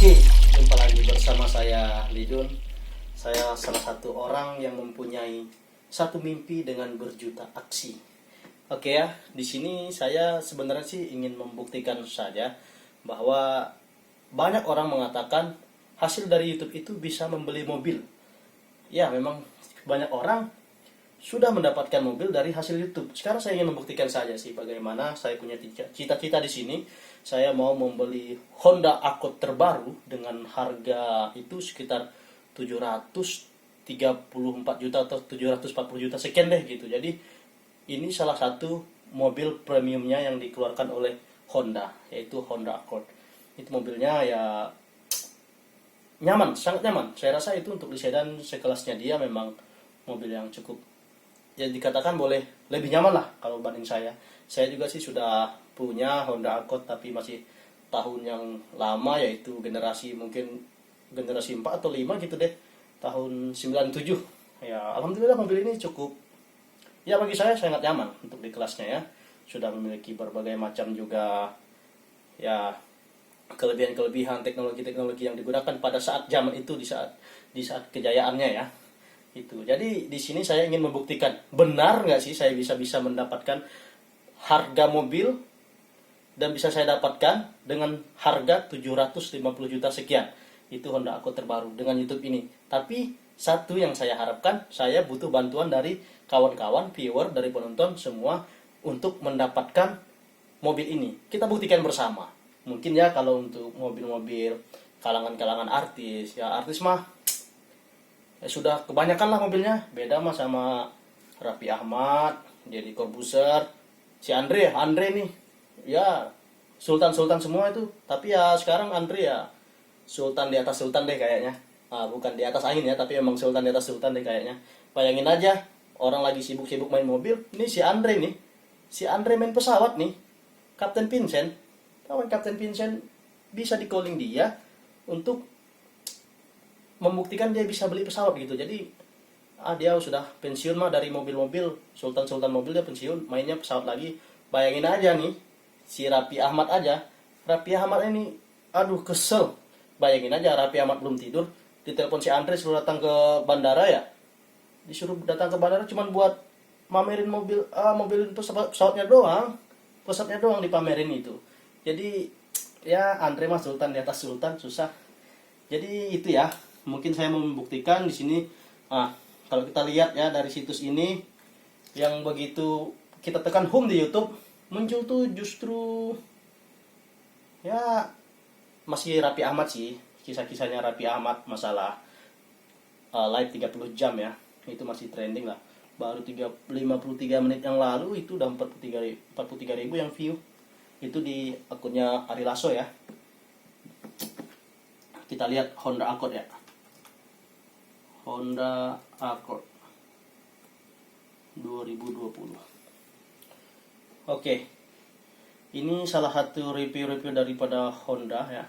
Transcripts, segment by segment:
Oke, jumpa lagi bersama saya Lidun. Saya salah satu orang yang mempunyai satu mimpi dengan berjuta aksi. Oke ya, di sini saya sebenarnya sih ingin membuktikan saja bahwa banyak orang mengatakan hasil dari YouTube itu bisa membeli mobil. Ya, memang banyak orang sudah mendapatkan mobil dari hasil YouTube. Sekarang saya ingin membuktikan saja sih bagaimana saya punya cita-cita di sini. Saya mau membeli Honda Accord terbaru dengan harga itu sekitar 734 juta atau 740 juta sekian deh gitu. Jadi ini salah satu mobil premiumnya yang dikeluarkan oleh Honda, yaitu Honda Accord. Itu mobilnya ya nyaman, sangat nyaman. Saya rasa itu untuk di sedan sekelasnya dia memang mobil yang cukup, ya dikatakan boleh lebih nyaman lah kalau banding saya. Saya juga sih sudah punya Honda Accord tapi masih tahun yang lama, yaitu generasi mungkin generasi 4 atau 5 gitu deh, tahun 97. Ya alhamdulillah mobil ini cukup, ya bagi saya sangat nyaman untuk di kelasnya ya. Sudah memiliki berbagai macam juga ya kelebihan-kelebihan teknologi-teknologi yang digunakan pada saat zaman itu, di saat kejayaannya ya. Itu. Jadi di sini saya ingin membuktikan benar nggak sih saya bisa mendapatkan harga mobil dan bisa saya dapatkan dengan harga 750 juta sekian. Itu Honda Accord terbaru dengan YouTube ini. Tapi satu yang saya harapkan, saya butuh bantuan dari kawan-kawan, viewer, dari penonton semua untuk mendapatkan mobil ini. Kita buktikan bersama. Mungkin ya kalau untuk mobil-mobil kalangan-kalangan artis, ya artis mah ya sudah kebanyakan lah mobilnya. Beda mah sama Raffi Ahmad, Deddy Corbuzier, si Andre nih, ya sultan-sultan semua itu. Tapi ya sekarang Andre ya sultan di atas sultan deh kayaknya. Bukan di atas angin ya, tapi emang sultan di atas sultan deh kayaknya. Bayangin aja, orang lagi sibuk-sibuk main mobil, ini si Andre main pesawat nih, Kapten Vincent. Kawan Kapten Vincent bisa di calling dia untuk membuktikan dia bisa beli pesawat gitu. Jadi dia sudah pensiun mah dari mobil-mobil, sultan-sultan mobil dia pensiun, mainnya pesawat lagi. Bayangin aja nih, si Raffi Ahmad ini, aduh kesel. Bayangin aja Raffi Ahmad belum tidur, ditelepon si Andre suruh datang ke bandara ya. Disuruh datang ke bandara cuman buat mamerin mobilin pesawatnya doang. Pesawatnya doang dipamerin itu. Jadi ya Andre mah sultan di atas sultan, susah. Jadi itu ya, mungkin saya mau membuktikan di sini. Kalau kita lihat ya dari situs ini, yang begitu kita tekan home di YouTube, muncul tuh justru ya masih Raffi Ahmad sih, kisah-kisahnya Raffi Ahmad masalah live 30 jam ya, itu masih trending lah. Baru 53 menit yang lalu itu udah 43 ribu yang view. Itu di akunnya Ari Lasso ya. Kita lihat Honda Accord ya. Honda Accord 2020. Oke. Ini salah satu review-review daripada Honda ya.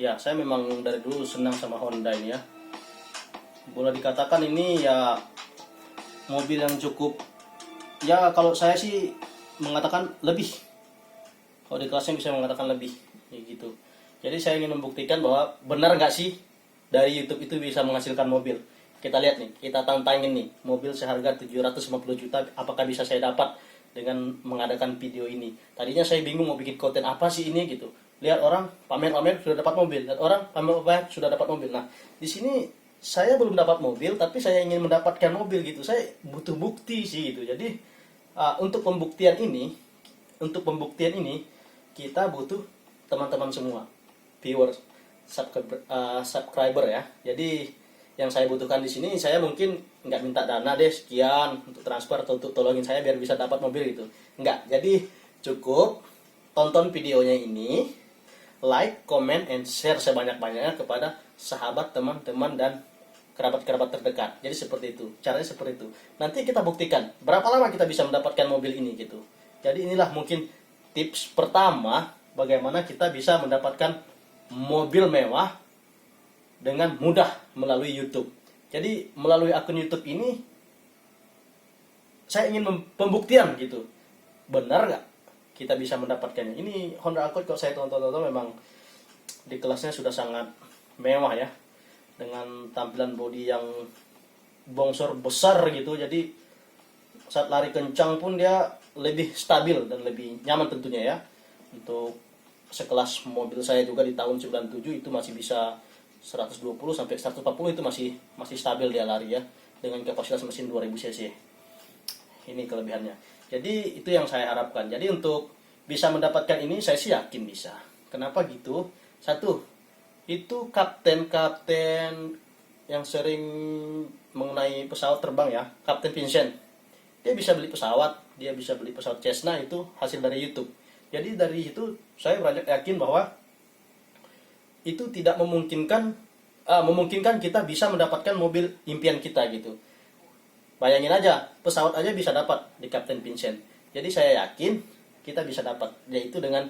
Ya, saya memang dari dulu senang sama Honda ini ya. Boleh dikatakan ini ya mobil yang cukup, ya kalau saya sih mengatakan lebih. Kalau di kelasnya bisa mengatakan lebih ya gitu. Jadi saya ingin membuktikan bahwa benar nggak sih dari YouTube itu bisa menghasilkan mobil. Kita lihat nih, kita tantangin nih, mobil seharga 750 juta apakah bisa saya dapat dengan mengadakan video ini. Tadinya saya bingung mau bikin konten apa sih ini gitu. Lihat orang pamer-pamer sudah dapat mobil, lihat orang pamer-pamer sudah dapat mobil. Nah, di sini saya belum dapat mobil tapi saya ingin mendapatkan mobil gitu. Saya butuh bukti sih gitu. Jadi untuk pembuktian ini kita butuh teman-teman semua, viewers, subscriber ya. Jadi yang saya butuhkan di sini, saya mungkin nggak minta dana deh sekian untuk transfer atau untuk tolongin saya biar bisa dapat mobil gitu. Nggak. Jadi cukup tonton videonya ini, like, comment, and share sebanyak-banyaknya kepada sahabat, teman-teman, dan kerabat-kerabat terdekat. Jadi seperti itu. Caranya seperti itu. Nanti kita buktikan berapa lama kita bisa mendapatkan mobil ini gitu. Jadi inilah mungkin tips pertama bagaimana kita bisa mendapatkan mobil mewah dengan mudah melalui YouTube. Jadi melalui akun YouTube ini saya ingin pembuktian gitu. Benar nggak kita bisa mendapatkannya? Ini Honda Accord kalau saya tonton memang di kelasnya sudah sangat mewah ya, dengan tampilan bodi yang bongsor besar gitu. Jadi saat lari kencang pun dia lebih stabil dan lebih nyaman tentunya ya. Untuk sekelas mobil saya juga di tahun 97 itu masih bisa 120 sampai 140, itu masih stabil dia lari ya, dengan kapasitas mesin 2000 cc. Ini kelebihannya. Jadi itu yang saya harapkan. Jadi untuk bisa mendapatkan ini saya sih yakin bisa. Kenapa gitu? Satu, itu kapten yang sering mengenai pesawat terbang ya, Kapten Vincent. Dia bisa beli pesawat, dia bisa beli pesawat Cessna, itu hasil dari YouTube. Jadi dari itu saya banyak yakin bahwa itu tidak memungkinkan kita bisa mendapatkan mobil impian kita gitu. Bayangin aja, pesawat aja bisa dapat di Kapten Vincent. Jadi saya yakin kita bisa dapat, yaitu dengan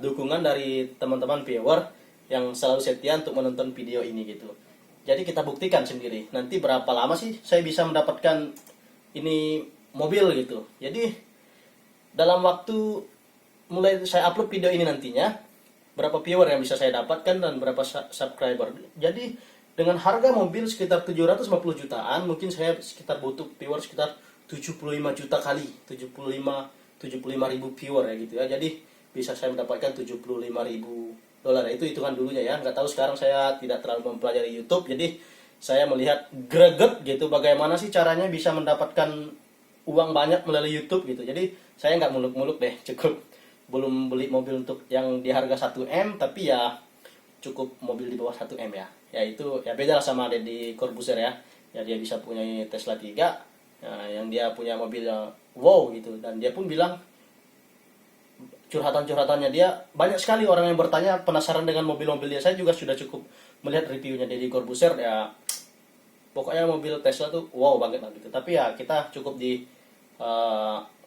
dukungan dari teman-teman viewer yang selalu setia untuk menonton video ini gitu. Jadi kita buktikan sendiri. Nanti berapa lama sih saya bisa mendapatkan ini mobil gitu. Jadi dalam waktu mulai saya upload video ini nantinya, berapa viewer yang bisa saya dapatkan dan berapa subscriber. Jadi dengan harga mobil sekitar 750 jutaan, mungkin saya sekitar butuh viewer sekitar 75 juta kali, 75 ribu viewer ya gitu ya. Jadi bisa saya mendapatkan 75 ribu dolar. Itu hitungan dulunya ya. Nggak tahu, sekarang saya tidak terlalu mempelajari YouTube. Jadi saya melihat greget gitu bagaimana sih caranya bisa mendapatkan uang banyak melalui YouTube gitu. Jadi saya nggak muluk-muluk deh, cukup belum beli mobil untuk yang di harga 1M, tapi ya cukup mobil di bawah 1M ya. Ya itu ya beda lah sama Deddy Corbuzier ya. Ya dia bisa punya Tesla 3, yang dia punya mobil wow gitu, dan dia pun bilang curhatan-curhatannya dia banyak sekali orang yang bertanya penasaran dengan mobil-mobil dia. Saya juga sudah cukup melihat reviewnya Deddy Corbuzier ya, pokoknya mobil Tesla tuh wow banget lah gitu. Tapi ya kita cukup di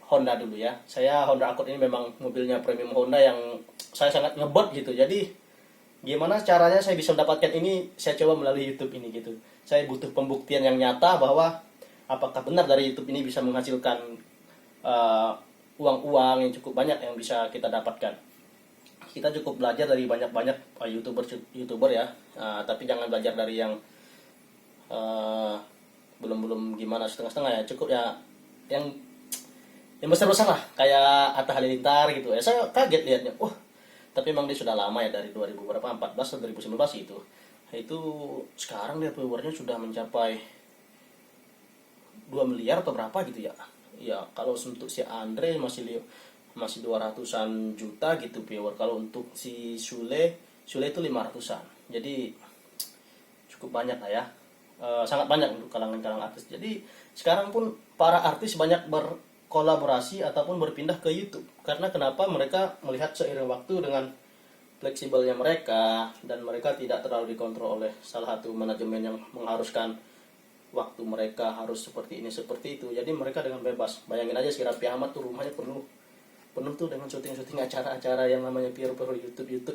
Honda dulu ya. Saya Honda Accord ini memang mobilnya premium Honda yang saya sangat ngebet gitu. Jadi gimana caranya saya bisa mendapatkan ini, saya coba melalui YouTube ini gitu. Saya butuh pembuktian yang nyata bahwa apakah benar dari YouTube ini bisa menghasilkan uang-uang yang cukup banyak yang bisa kita dapatkan. Kita cukup belajar dari banyak-banyak YouTuber ya, tapi jangan belajar dari yang belum gimana setengah-setengah ya. Cukup ya yang besar-besar lah, kayak Atta Halilintar gitu ya. Saya kaget lihatnya, tapi emang dia sudah lama ya, dari 2014 atau 2019 itu. Itu sekarang dia viewernya sudah mencapai 2 miliar atau berapa gitu ya. Ya kalau untuk si Andre masih 200-an juta gitu viewer. Kalau untuk si Sule itu 500-an. Jadi cukup banyak lah ya. Sangat banyak untuk kalangan artis. Jadi sekarang pun para artis banyak berkolaborasi ataupun berpindah ke YouTube. Karena kenapa? Mereka melihat seiring waktu dengan fleksibelnya mereka, dan mereka tidak terlalu dikontrol oleh salah satu manajemen yang mengharuskan waktu mereka harus seperti ini seperti itu. Jadi mereka dengan bebas. Bayangin aja si Raffi Ahmad tuh rumahnya penuh tuh dengan syuting acara-acara yang namanya viewer YouTube itu.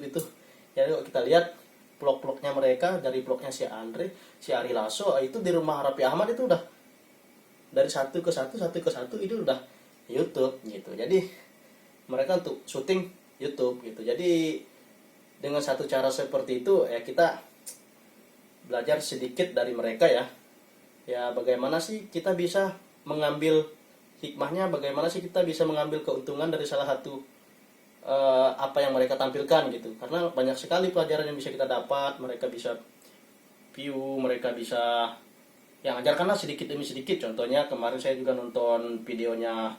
Jadi kalau kita lihat vlog-vlognya mereka, dari vlognya si Andre, si Ari Lasso, itu di rumah Raffi Ahmad itu udah dari satu ke satu itu udah YouTube gitu. Jadi mereka untuk syuting YouTube gitu. Jadi dengan satu cara seperti itu ya kita belajar sedikit dari mereka ya. Ya bagaimana sih kita bisa mengambil hikmahnya, bagaimana sih kita bisa mengambil keuntungan dari salah satu apa yang mereka tampilkan gitu. Karena banyak sekali pelajaran yang bisa kita dapat. Mereka bisa view, mereka bisa yang ajarkanlah sedikit demi sedikit. Contohnya kemarin saya juga nonton videonya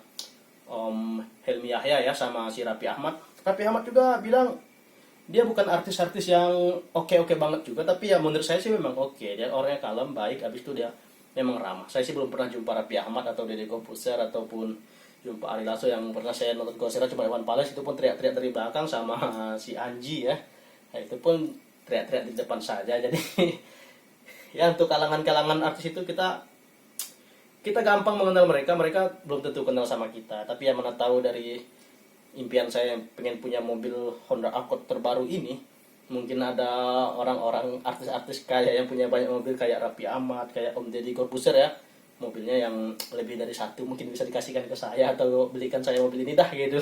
Om Helmi Yahya ya sama si Raffi Ahmad. Raffi Ahmad juga bilang dia bukan artis-artis yang oke banget juga, tapi ya menurut saya sih memang oke. Dia orangnya kalem, baik, habis itu dia memang ramah. Saya sih belum pernah jumpa Raffi Ahmad atau Deddy Corbuzier ataupun jumpa Ari Lasso. Yang pernah saya nonton konsernya cuma Iwan Fals, itu pun teriak-teriak dari belakang sama si Anji ya. Nah, itu pun teriak-teriak di depan saja. Jadi ya untuk kalangan artis itu kita gampang mengenal mereka belum tentu kenal sama kita. Tapi yang mana tahu dari impian saya yang pengen punya mobil Honda Accord terbaru ini, mungkin ada orang-orang artis-artis kaya yang punya banyak mobil kayak Raffi Ahmad, kayak Om Deddy Corbuzier ya, mobilnya yang lebih dari satu, mungkin bisa dikasihkan ke saya atau belikan saya mobil ini dah gitu.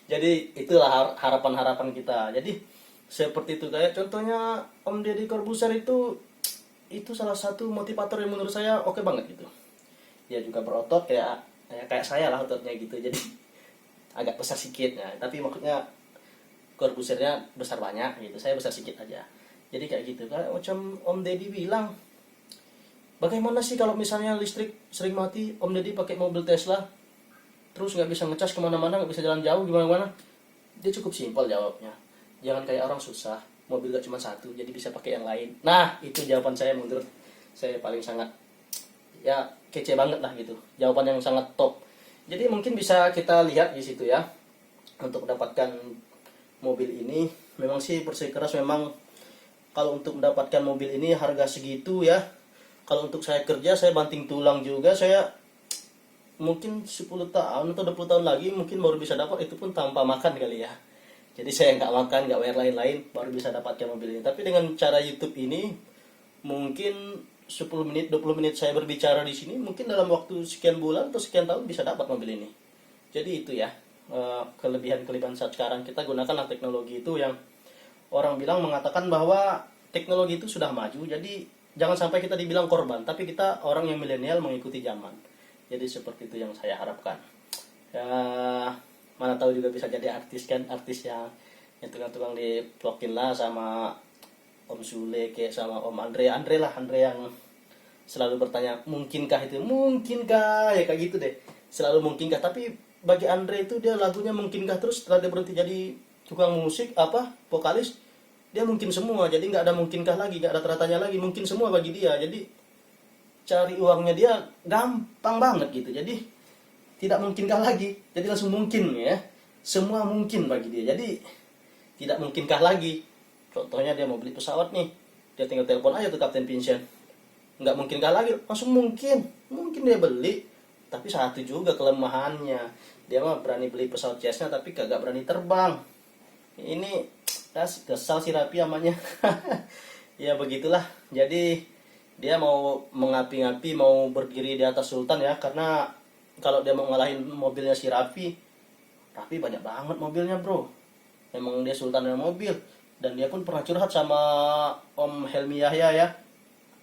Jadi itulah harapan-harapan kita. Jadi seperti itu. Kayak contohnya Om Deddy Corbuzier itu salah satu motivator yang menurut saya oke banget gitu. Dia juga berotot kayak saya lah ototnya gitu, jadi agak besar sedikit ya, tapi maksudnya Corbuziernya besar banyak gitu, saya besar sedikit aja. Jadi kayak gitu. Kayak macam Om Deddy bilang, bagaimana sih kalau misalnya listrik sering mati, Om Deddy pakai mobil Tesla terus nggak bisa ngecas kemana-mana, nggak bisa jalan jauh gimana-mana? Dia cukup simpel jawabnya, jangan kayak orang susah, mobil gak cuma satu jadi bisa pakai yang lain. Nah itu jawaban saya, menurut saya paling sangat ya kece banget lah gitu, jawaban yang sangat top. Jadi mungkin bisa kita lihat di situ ya, untuk mendapatkan mobil ini memang sih bersikeras memang. Kalau untuk mendapatkan mobil ini harga segitu ya, kalau untuk saya kerja saya banting tulang juga, saya mungkin 10 tahun atau 20 tahun lagi mungkin baru bisa dapat, itu pun tanpa makan kali ya. Jadi saya nggak makan, nggak bayar lain-lain, baru bisa dapatkan mobil ini. Tapi dengan cara YouTube ini mungkin 10 menit 20 menit saya berbicara di sini, mungkin dalam waktu sekian bulan atau sekian tahun bisa dapat mobil ini. Jadi itu ya, kelebihan-kelebihan saat sekarang. Kita gunakanlah teknologi itu yang orang bilang mengatakan bahwa teknologi itu sudah maju, jadi jangan sampai kita dibilang korban, tapi kita orang yang milenial mengikuti zaman. Jadi seperti itu yang saya harapkan. Ya, mana tahu juga bisa jadi artis kan, artis yang tukang-tukang diplokin lah sama Om Sule kayak sama Om Andre lah, Andre yang selalu bertanya mungkinkah itu, mungkinkah ya kayak gitu deh, selalu mungkinkah. Tapi bagi Andre itu dia lagunya mungkinkah terus, setelah dia berhenti jadi tukang musik vokalis, dia mungkin semua, jadi nggak ada mungkinkah lagi, nggak ada teratannya lagi, mungkin semua bagi dia. Jadi cari uangnya dia gampang banget gitu, jadi tidak mungkinkah lagi, jadi langsung mungkin ya, semua mungkin bagi dia, jadi tidak mungkinkah lagi. Contohnya dia mau beli pesawat nih, dia tinggal telepon aja tuh Kapten Vincent, nggak mungkinkah lagi, langsung mungkin dia beli. Tapi satu juga kelemahannya, dia mah berani beli pesawat Cessna tapi kagak berani terbang. Ini kesal si Rapi amanya. Ya begitulah, jadi dia mau mengapi-ngapi, mau berdiri di atas Sultan ya, karena kalau dia mau ngalahin mobilnya si Rapi banyak banget mobilnya bro, memang dia sultan dengan mobil. Dan dia pun pernah curhat sama Om Helmi Yahya ya,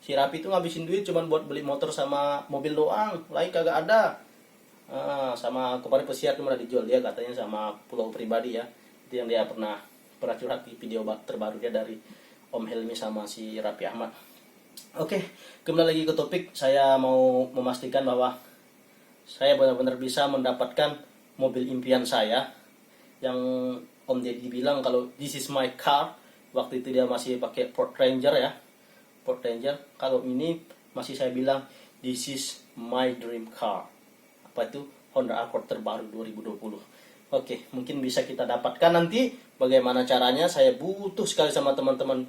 si Rapi itu ngabisin duit cuman buat beli motor sama mobil doang, lain kagak ada. Sama kemarin pesiar cuma dijual dia katanya sama pulau pribadi ya, itu yang dia pernah curhat di video terbaru dia dari Om Helmi sama si Rapi Ahmad. Oke, kembali lagi ke topik. Saya mau memastikan bahwa saya benar-benar bisa mendapatkan mobil impian saya, yang Om Deddy bilang kalau this is my car. Waktu itu dia masih pakai Ford Ranger ya, Ford Ranger. Kalau ini masih saya bilang this is my dream car. Apa itu? Honda Accord terbaru 2020. Oke, mungkin bisa kita dapatkan nanti. Bagaimana caranya? Saya butuh sekali sama teman-teman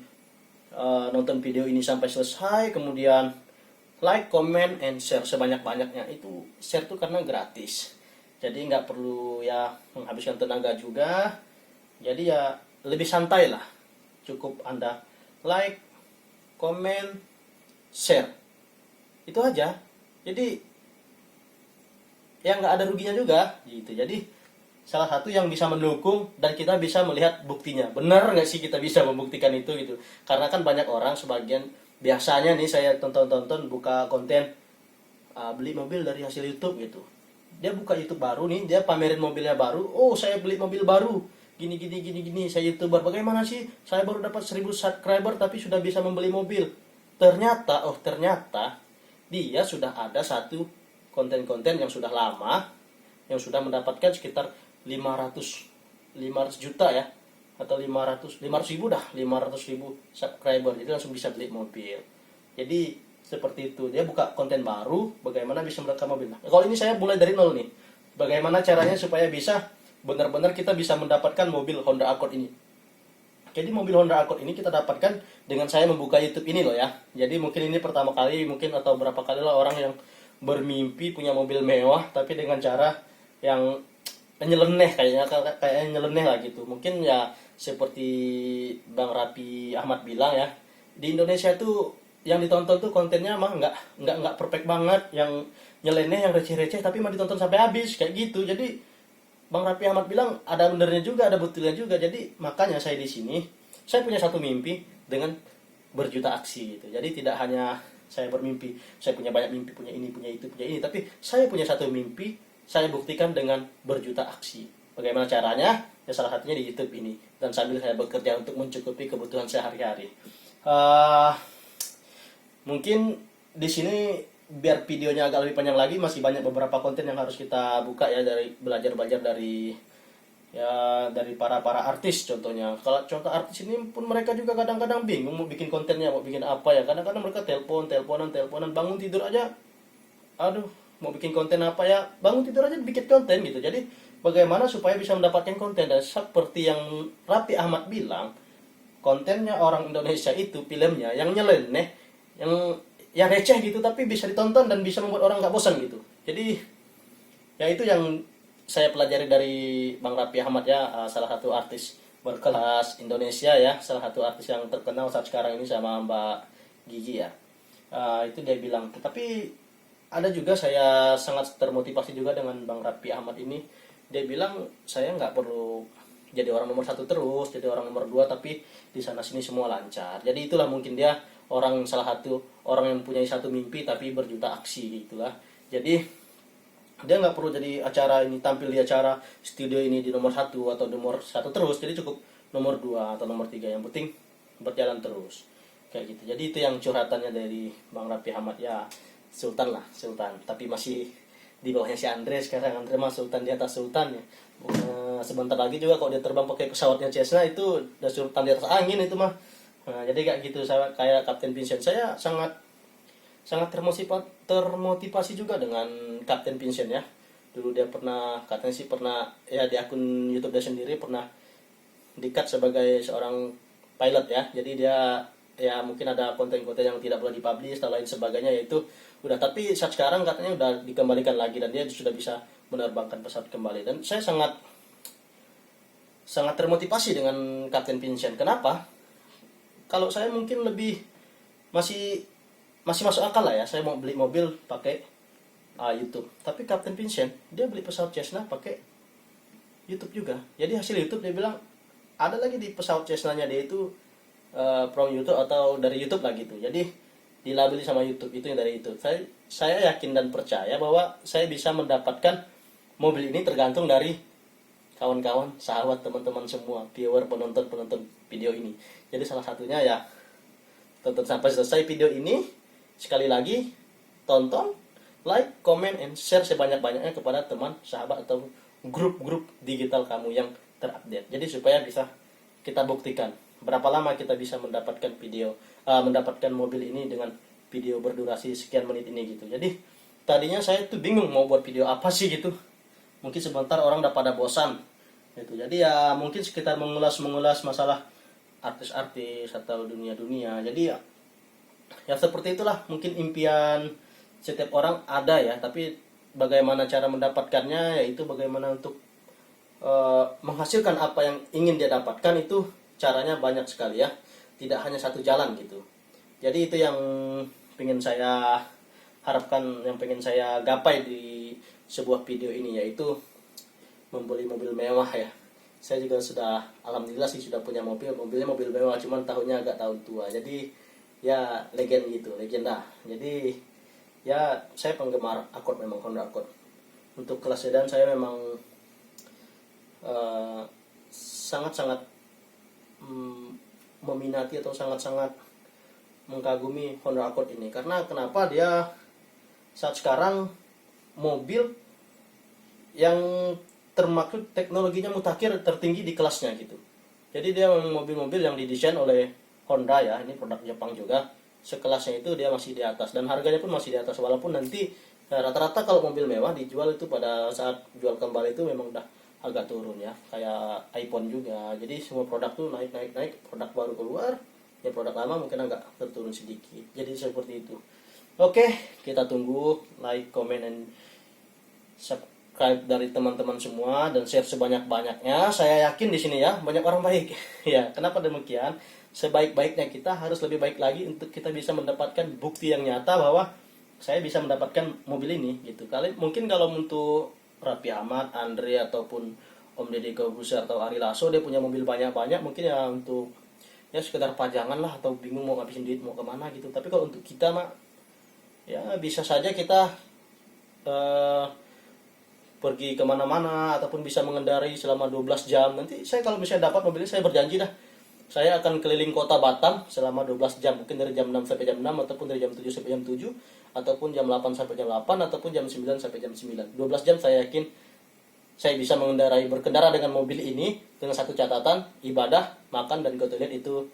nonton video ini sampai selesai, kemudian like, comment, and share sebanyak-banyaknya. Itu share tuh karena gratis, jadi nggak perlu ya menghabiskan tenaga juga. Jadi ya lebih santai lah, cukup Anda like, comment, share, itu aja. Jadi ya nggak ada ruginya juga gitu. Jadi salah satu yang bisa mendukung dan kita bisa melihat buktinya. Benar nggak sih kita bisa membuktikan itu gitu? Karena kan banyak orang, sebagian biasanya nih saya tonton buka konten beli mobil dari hasil YouTube gitu. Dia buka YouTube baru nih, dia pamerin mobilnya baru. Oh saya beli mobil baru, gini, saya YouTuber. Bagaimana sih? Saya baru dapat 1000 subscriber tapi sudah bisa membeli mobil. Ternyata dia sudah ada satu konten-konten yang sudah lama, yang sudah mendapatkan sekitar 500 juta ya, atau 500 ribu subscriber, jadi langsung bisa beli mobil. Jadi seperti itu, dia buka konten baru bagaimana bisa mendapatkan mobil. Nah, kalau ini saya mulai dari nol nih, bagaimana caranya supaya bisa benar-benar kita bisa mendapatkan mobil Honda Accord ini. Jadi mobil Honda Accord ini kita dapatkan dengan saya membuka YouTube ini loh ya. Jadi mungkin ini pertama kali mungkin, atau berapa kali lah orang yang bermimpi punya mobil mewah tapi dengan cara yang nyeleneh, kayaknya nyeleneh lah gitu. Mungkin ya seperti Bang Rapi Ahmad bilang ya, di Indonesia tuh yang ditonton tuh kontennya mah nggak perfect banget, yang nyeleneh, yang receh-receh tapi mah ditonton sampai habis kayak gitu. Jadi Bang Rapi Ahmad bilang ada benernya juga, ada betulnya juga. Jadi makanya saya di sini saya punya satu mimpi dengan berjuta aksi gitu. Jadi tidak hanya saya bermimpi, saya punya banyak mimpi, punya ini, punya itu, punya ini, tapi saya punya satu mimpi, saya buktikan dengan berjuta aksi. Bagaimana caranya? Ya salah satunya di YouTube ini. Dan sambil saya bekerja untuk mencukupi kebutuhan sehari-hari. Uh, Mungkin di sini biar videonya agak lebih panjang lagi, masih banyak beberapa konten yang harus kita buka ya, dari belajar dari dari para artis contohnya. Kalau contoh artis ini pun mereka juga kadang-kadang bingung mau bikin kontennya, mau bikin apa ya. Kadang-kadang mereka teleponan, bangun tidur aja. Aduh, mau bikin konten apa ya? Bangun tidur aja bikin konten gitu. Jadi bagaimana supaya bisa mendapatkan konten? Dan seperti yang Raffi Ahmad bilang, kontennya orang Indonesia itu filmnya yang nyeleneh, yang receh gitu, tapi bisa ditonton dan bisa membuat orang nggak bosan gitu. Jadi ya itu yang saya pelajari dari Bang Raffi Ahmad ya, salah satu artis berkelas Indonesia ya, salah satu artis yang terkenal saat sekarang ini sama Mbak Gigi ya. Itu dia bilang. Tapi ada juga saya sangat termotivasi juga dengan Bang Raffi Ahmad ini. Dia bilang saya nggak perlu jadi orang nomor satu terus, jadi orang nomor dua, tapi di sana sini semua lancar. Jadi itulah mungkin dia salah satu orang yang punya satu mimpi tapi berjuta aksi gitulah. Jadi dia nggak perlu jadi acara ini, tampil di acara studio ini di nomor satu atau nomor satu terus, jadi cukup nomor dua atau nomor tiga, yang penting berjalan terus kayak gitu. Jadi itu yang curhatannya dari Bang Raffi Ahmad ya, Sultan lah, Sultan, tapi masih di bawahnya si Andre sekarang. Andre mah Sultan di atas Sultan ya. Sebentar lagi juga kalau dia terbang pakai pesawatnya Cessna itu udah Sultan di atas angin itu mah. Jadi kayak gitu, saya kayak Kapten Vincent, saya sangat termotivasi juga dengan Kapten Vincent ya. Dulu dia katanya ya di akun YouTube dia sendiri pernah di-cut sebagai seorang pilot ya. Jadi dia ya mungkin ada konten-konten yang tidak boleh dipublish dan lain sebagainya, yaitu udah, tapi saat sekarang katanya udah dikembalikan lagi dan dia sudah bisa menerbangkan pesawat kembali. Dan saya sangat termotivasi dengan Kapten Vincent. Kenapa? Kalau saya mungkin masih masuk akal lah ya, saya mau beli mobil pakai YouTube. Tapi Kapten Vincent dia beli pesawat Cessna pakai YouTube juga. Jadi hasil YouTube dia bilang ada lagi di pesawat Cessna-nya dia itu from YouTube atau dari YouTube lah gitu. Jadi dilabeli sama YouTube, itu yang dari YouTube. Saya yakin dan percaya bahwa saya bisa mendapatkan mobil ini tergantung dari kawan-kawan, sahabat, teman-teman semua, viewer, penonton video ini. Jadi salah satunya ya tonton sampai selesai video ini. Sekali lagi, tonton, like, comment, and share sebanyak-banyaknya kepada teman, sahabat, atau grup-grup digital kamu yang terupdate. Jadi supaya bisa kita buktikan berapa lama kita bisa mendapatkan mendapatkan mobil ini dengan video berdurasi sekian menit ini gitu. Jadi tadinya saya tuh bingung mau buat video apa sih gitu. Mungkin sebentar orang udah pada bosan gitu. Jadi ya mungkin sekitar mengulas masalah artis-artis atau dunia-dunia. Jadi ya seperti itulah mungkin impian setiap orang ada ya, tapi bagaimana cara mendapatkannya, yaitu bagaimana untuk menghasilkan apa yang ingin dia dapatkan, itu caranya banyak sekali ya, tidak hanya satu jalan gitu. Jadi itu yang pengen saya harapkan, yang pengen saya gapai di sebuah video ini, yaitu membeli mobil mewah ya. Saya juga sudah, alhamdulillah sih sudah punya mobilnya mobil mewah, cuman tahunnya agak tahun tua. Jadi ya legenda. Jadi ya saya penggemar Accord, memang Honda Accord. Untuk kelas sedan saya memang sangat-sangat meminati atau sangat-sangat mengagumi Honda Accord ini. Karena kenapa? Dia saat sekarang mobil yang termaksud teknologinya mutakhir tertinggi di kelasnya gitu. Jadi dia mobil-mobil yang didesain oleh Honda ya, ini produk Jepang juga. Sekelasnya itu dia masih di atas dan harganya pun masih di atas, walaupun nanti rata-rata kalau mobil mewah dijual itu pada saat jual kembali itu memang udah agak turun ya, kayak iPhone juga. Jadi semua produk tuh naik, produk baru keluar ya, produk lama mungkin agak terturun sedikit. Jadi seperti itu. Oke, kita tunggu like, comment, and subscribe dari teman-teman semua dan share sebanyak-banyaknya. Saya yakin di sini ya banyak orang baik. Ya, kenapa demikian? Sebaik-baiknya kita harus lebih baik lagi untuk kita bisa mendapatkan bukti yang nyata bahwa saya bisa mendapatkan mobil ini gitu. Mungkin kalau untuk Raffi Ahmad, Andre, ataupun Om Deddy Corbuzier atau Ari Lasso dia punya mobil banyak-banyak, mungkin ya untuk ya sekedar pajangan lah, atau bingung mau ngabisin duit mau kemana gitu. Tapi kalau untuk kita mah ya bisa saja kita eh, pergi kemana-mana ataupun bisa mengendarai selama 12 jam. Nanti saya kalau misalnya dapat mobilnya, saya berjanji dah, saya akan keliling kota Batam selama 12 jam, mungkin dari jam 6 sampai jam 6, ataupun dari jam 7 sampai jam 7, ataupun jam 8 sampai jam 8, ataupun jam 9 sampai jam 9. 12 jam saya yakin saya bisa berkendara dengan mobil ini, dengan satu catatan: ibadah, makan, dan ke toilet itu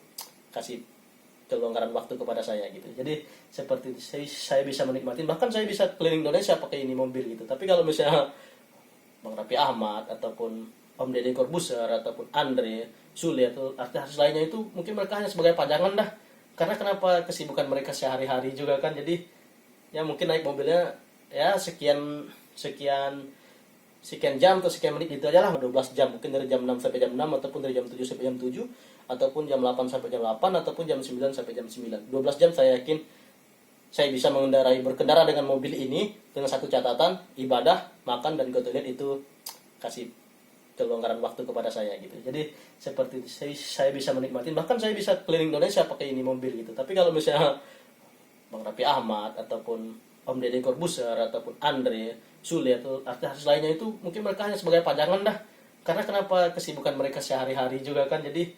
kasih kelonggaran waktu kepada saya gitu. Jadi seperti itu, saya bisa menikmati, bahkan saya bisa keliling Indonesia pakai ini mobil gitu. Tapi kalau misalnya Bang Raffi Ahmad ataupun Om Deddy Corbuzier ataupun Andre, Sule atau artis lainnya, itu mungkin mereka hanya sebagai pajangan dah. Karena kenapa, kesibukan mereka sehari-hari juga kan. Jadi ya mungkin naik mobilnya ya sekian sekian sekian jam atau sekian menit gitu aja lah, 12 jam, mungkin dari jam 6 sampai jam 6, ataupun dari jam 7 sampai jam 7, ataupun jam 8 sampai jam 8, ataupun jam 9 sampai jam 9. 12 jam saya yakin saya bisa berkendara dengan mobil ini, dengan satu catatan: ibadah, makan, dan ke toilet itu kasih kelonggaran waktu kepada saya gitu. Jadi seperti itu, saya bisa menikmati, bahkan saya bisa keliling Indonesia pakai ini mobil gitu. Tapi kalau misalnya Bang Raffi Ahmad ataupun Om Deddy Corbuzier ataupun Andre, Sule atau artis lainnya, itu mungkin mereka hanya sebagai pajangan dah. Karena kenapa, kesibukan mereka sehari-hari juga kan. Jadi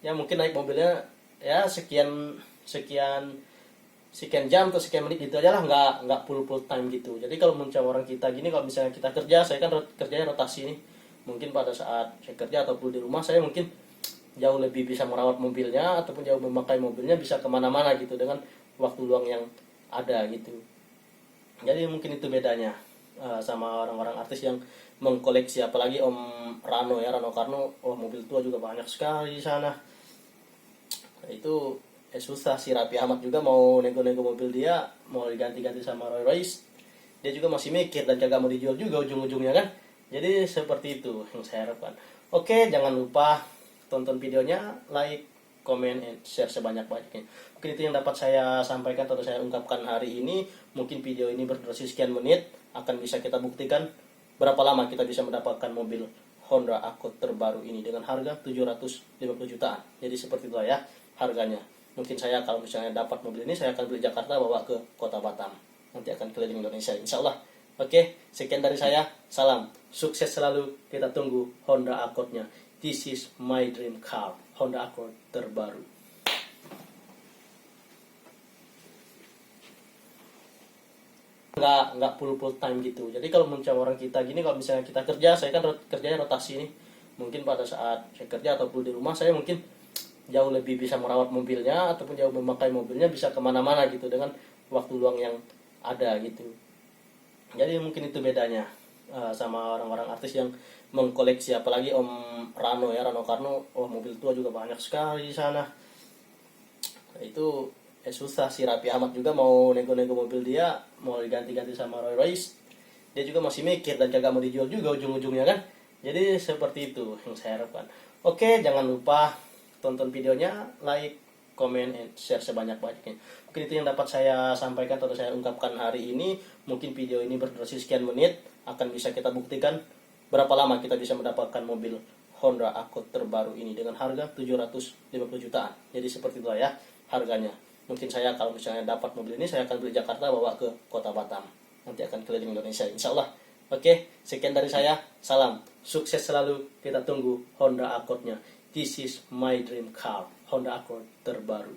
ya mungkin naik mobilnya ya sekian sekian jam atau sekian menit gitu aja lah, nggak full time gitu. Jadi kalau macam orang kita gini, kalau misalnya kita kerja, saya kan kerjanya rotasi nih, mungkin pada saat saya kerja ataupun di rumah, saya mungkin jauh lebih bisa merawat mobilnya ataupun jauh memakai mobilnya, bisa kemana-mana gitu dengan waktu luang yang ada gitu. Jadi mungkin itu bedanya sama orang-orang artis yang mengkoleksi, apalagi Om Rano ya, Rano Karno. Oh, mobil tua juga banyak sekali di sana. Itu susah. Si Raffi Ahmad juga mau nego-nego mobil dia, mau diganti-ganti sama Roy Royce, dia juga masih mikir dan kagak mau dijual juga ujung-ujungnya kan. Jadi seperti itu yang saya harapkan. Oke, jangan lupa tonton videonya, like, komen, and share sebanyak-banyaknya. Mungkin itu yang dapat saya sampaikan atau saya ungkapkan hari ini. Mungkin video ini berdurasi sekian menit, akan bisa kita buktikan berapa lama kita bisa mendapatkan mobil Honda Accord terbaru ini dengan harga 750 jutaan. Jadi seperti itu ya harganya. Mungkin saya kalau misalnya dapat mobil ini, saya akan beli Jakarta, bawa ke kota Batam. Nanti akan keliling Indonesia, insya Allah. Oke, sekian dari saya. Salam. Sukses selalu. Kita tunggu Honda Accord-nya. This is my dream car. Honda Accord terbaru. Nggak full time gitu. Jadi kalau macam orang kita gini, kalau misalnya kita kerja, saya kan kerjanya rotasi nih, mungkin pada saat saya kerja ataupun di rumah, saya mungkin jauh lebih bisa merawat mobilnya ataupun jauh memakai mobilnya, bisa kemana-mana gitu dengan waktu luang yang ada gitu. Jadi mungkin itu bedanya sama orang-orang artis yang mengkoleksi, apalagi Om Rano ya, Rano Karno. Oh, mobil tua juga banyak sekali di sana. Itu susah. Si Raffi Ahmad juga mau nego-nego mobil dia, mau diganti-ganti sama Roy Royce, dia juga masih mikir dan kagak mau dijual juga ujung-ujungnya kan. Jadi seperti itu yang saya harapkan. Oke, jangan lupa tonton videonya, like, komen, and share sebanyak-banyaknya. Mungkin itu yang dapat saya sampaikan atau saya ungkapkan hari ini. Mungkin video ini berdurasi sekian menit, akan bisa kita buktikan berapa lama kita bisa mendapatkan mobil Honda Accord terbaru ini dengan harga 750 jutaan. Jadi seperti itu ya harganya. Mungkin saya kalau misalnya dapat mobil ini, saya akan beli Jakarta, bawa ke kota Batam. Nanti akan keliling Indonesia, insya Allah. Oke, sekian dari saya. Salam. Sukses selalu. Kita tunggu Honda Accord-nya. This is my dream car. Honda Accord terbaru.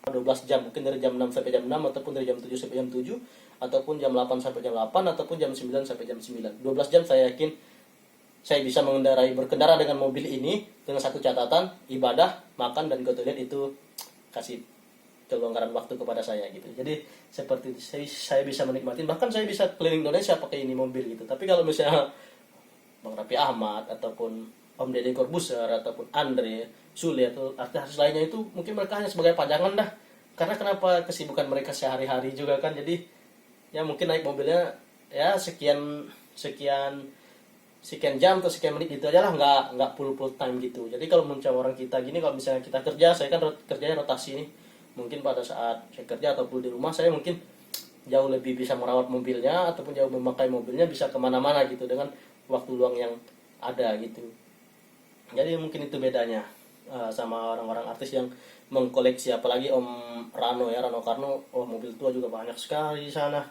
Dua 12 jam, mungkin dari jam 6 sampai jam 6, ataupun dari jam 7 sampai jam 7, ataupun jam 8 sampai jam 8, ataupun jam 9 sampai jam 9. 12 jam saya yakin saya bisa berkendara dengan mobil ini, dengan satu catatan: ibadah, makan, dan ke toilet itu kasih kelonggaran waktu kepada saya gitu. Jadi seperti itu, saya bisa menikmati, bahkan saya bisa keliling Indonesia pakai ini mobil gitu. Tapi kalau misalnya Bang Raffi Ahmad ataupun Om Deddy Corbuzier ataupun Andre, Sule atau artis lainnya, itu mungkin mereka hanya sebagai pajangan dah. Karena kenapa, kesibukan mereka sehari-hari juga kan. Jadi ya mungkin naik mobilnya ya sekian jam atau sekian menit gitu aja lah, nggak full time gitu. Jadi kalau macam orang kita gini, kalau misalnya kita kerja, saya kan kerjanya rotasi nih, mungkin pada saat saya kerja ataupun di rumah, saya mungkin jauh lebih bisa merawat mobilnya ataupun jauh memakai mobilnya, bisa kemana-mana gitu dengan waktu luang yang ada gitu. Jadi mungkin itu bedanya sama orang-orang artis yang mengkoleksi, apalagi Om Rano ya, Rano Karno. Oh, mobil tua juga banyak sekali di sana.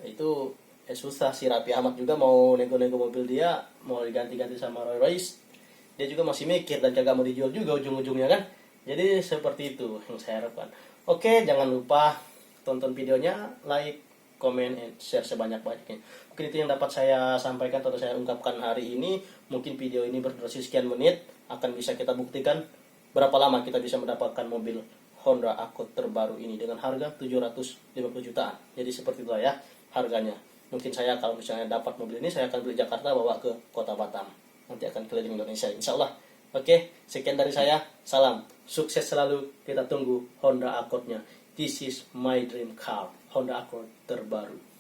Itu susah si Raffi Ahmad juga mau nego-nego mobil dia, mau diganti-ganti sama Roy Royce. Dia juga masih mikir dan kagak mau dijual juga ujung-ujungnya kan. Jadi seperti itu yang saya harapkan. Oke, jangan lupa tonton videonya, like, comment, and share sebanyak-banyaknya. Mungkin itu yang dapat saya sampaikan atau saya ungkapkan hari ini. Mungkin video ini berdurasi sekian menit, akan bisa kita buktikan berapa lama kita bisa mendapatkan mobil Honda Accord terbaru ini dengan harga 750 jutaan. Jadi seperti itulah ya harganya. Mungkin saya kalau misalnya dapat mobil ini, saya akan beli Jakarta, bawa ke kota Batam. Nanti akan keliling Indonesia, insya Allah. Oke, sekian dari saya. Salam. Sukses selalu. Kita tunggu Honda Accord-nya. This is my dream car. Honda Accord terbaru.